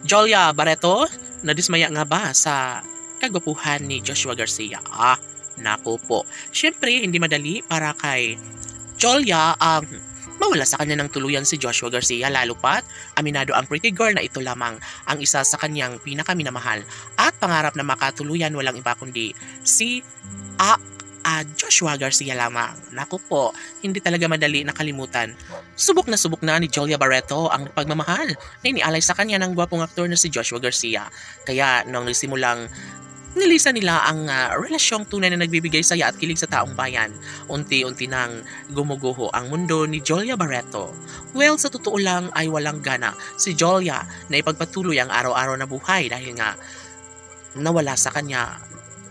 Jolia Barreto, nadismaya nga ba sa kagwapuhan ni Joshua Garcia? Naku po. Siyempre, hindi madali para kay Jolia ang mawala sa kanya ng tuluyan si Joshua Garcia, lalo pat aminado ang pretty girl na ito lamang ang isa sa kanyang pinakaminamahal at pangarap na makatuluyan walang iba kundi si Joshua Garcia lamang. Naku po, hindi talaga madali nakalimutan. Subok na ni Jolia Barreto ang pagmamahal na inialay sa kanya ng gwapong aktor na si Joshua Garcia. Kaya nung nagsimulang nilisa nila ang relasyong tunay na nagbibigay saya at kilig sa taong bayan, unti-unti nang gumuguho ang mundo ni Jolia Barreto. Well, sa totoo lang ay walang gana si Jolia na ipagpatuloy ang araw-araw na buhay dahil nga nawala sa kanya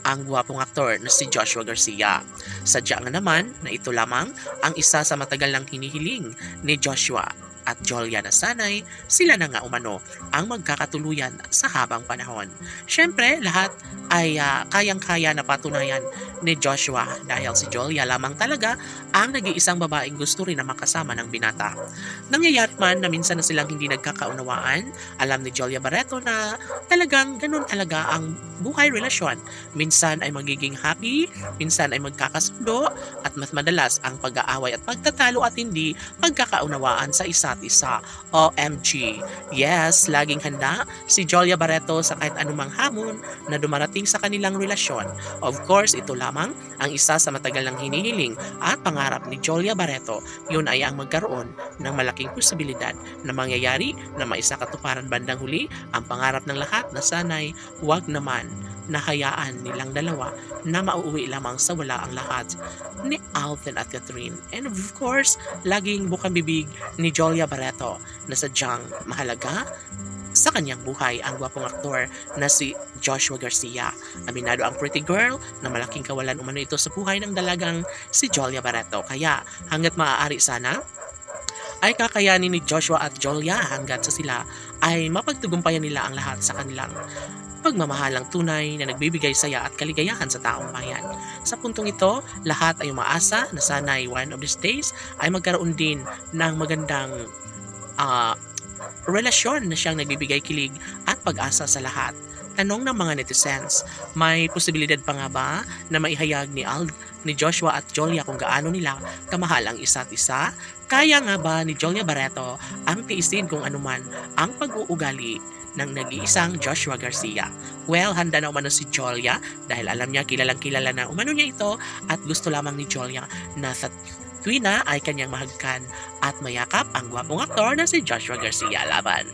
ang gwapong aktor na si Joshua Garcia. Sadya nga naman na ito lamang ang isa sa matagal ng hinihiling ni Joshua at Jolia na sanay sila na nga umano ang magkakatuluyan sa habang panahon. Siyempre, lahat ay kayang-kaya na patunayan ni Joshua dahil si Jolia lamang talaga ang nag-iisang babaeng gusto rin na makasama ng binata. Nangyayari man na minsan na silang hindi nagkakaunawaan, alam ni Jolia Barreto na talagang ganun talaga ang buhay relasyon. Minsan ay magiging happy, minsan ay magkakasundo, at mas madalas ang pag-aaway at pagtatalo at hindi pagkakaunawaan sa isa't isa. OMG! Yes, laging handa si Jolia Barreto sa kahit anumang hamon na dumarating sa kanilang relasyon. Of course, ito lamang ang isa sa matagal ng hinihiling at pangarap ni Jolia Barreto. Yun ay ang magkaroon ng malaking posibilidad na mangyayari na maisakatuparan bandang huli ang pangarap ng lahat na sanay wag naman nahayaan nilang dalawa na mauuwi lamang sa wala ang lahat ni Alvin at Catherine. And of course, laging bukang bibig ni Jolia Barreto na sadyang mahalaga sa kanyang buhay ang gwapong aktor na si Joshua Garcia. Aminado ang pretty girl na malaking kawalan umano ito sa buhay ng dalagang si Jolia Barreto. Kaya hanggat maaari sana ay kakayanin ni Joshua at Jolia hanggat sa sila ay mapagtagumpayan nila ang lahat sa kanilang pagmamahalang tunay na nagbibigay saya at kaligayahan sa taong bayan. Sa puntong ito, lahat ay umaasa na sana'y one of these days ay magkaroon din ng magandang relasyon na siyang nagbibigay kilig at pag-asa sa lahat. Tanong ng mga netizens, may posibilidad pa nga ba na maihayag ni Joshua at Jolia kung gaano nila kamahal ang isa't isa? Kaya nga ba ni Jolia Barreto ang tiisin kung anuman ang pag-uugali ng nag-iisang Joshua Garcia? Well, handa na umano si Jolia dahil alam niya kilalang-kilala na umano niya ito at gusto lamang ni Jolia na sa tuwina ay kanyang mahagkan at mayakap ang gwapong aktor na si Joshua Garcia laban.